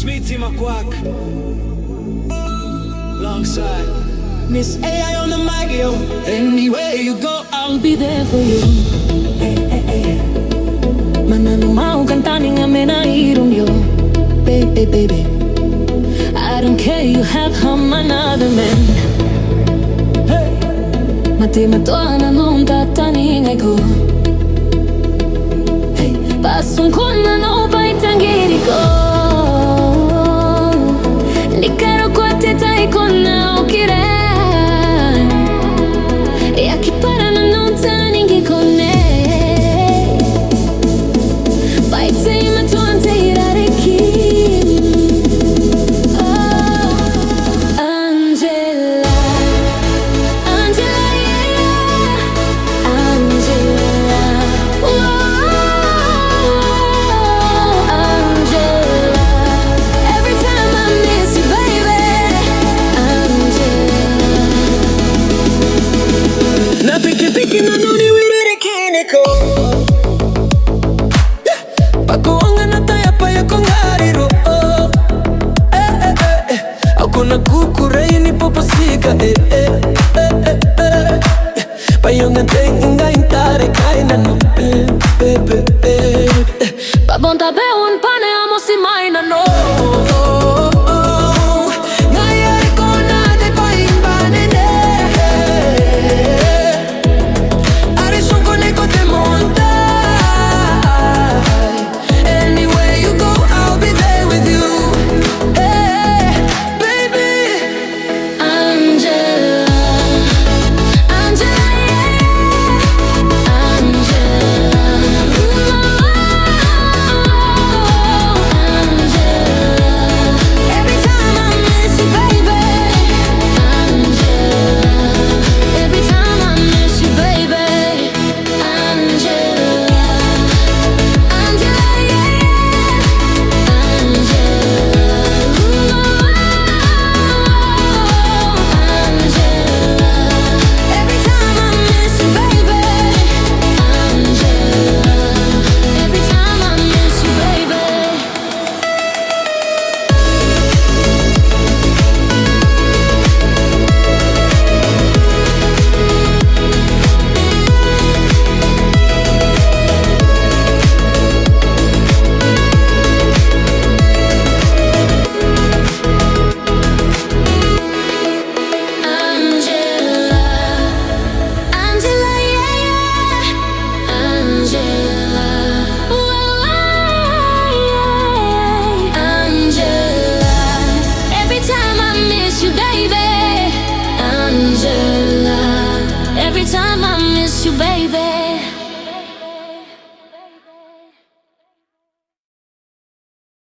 It's me, Tmaquack, alongside Miss AI on the mic, yo. Anywhere you go, I'll be there for you. Manano mau kantaning amena irum yo. Baby, baby, I don't care you have home another man. Mati matoana non tataning ko. Hey, pasun ko na no paitangiri ko. Likaro ko tetai ko na okire. Yakipara na no taningi ko ne. Paitei matuante irareki. Pakuanga na taya paya kong hariro. Ako na kukuray ni popasika. Payong nanteng ingay tare kay na no. Pabonta beun pane amo si may na no.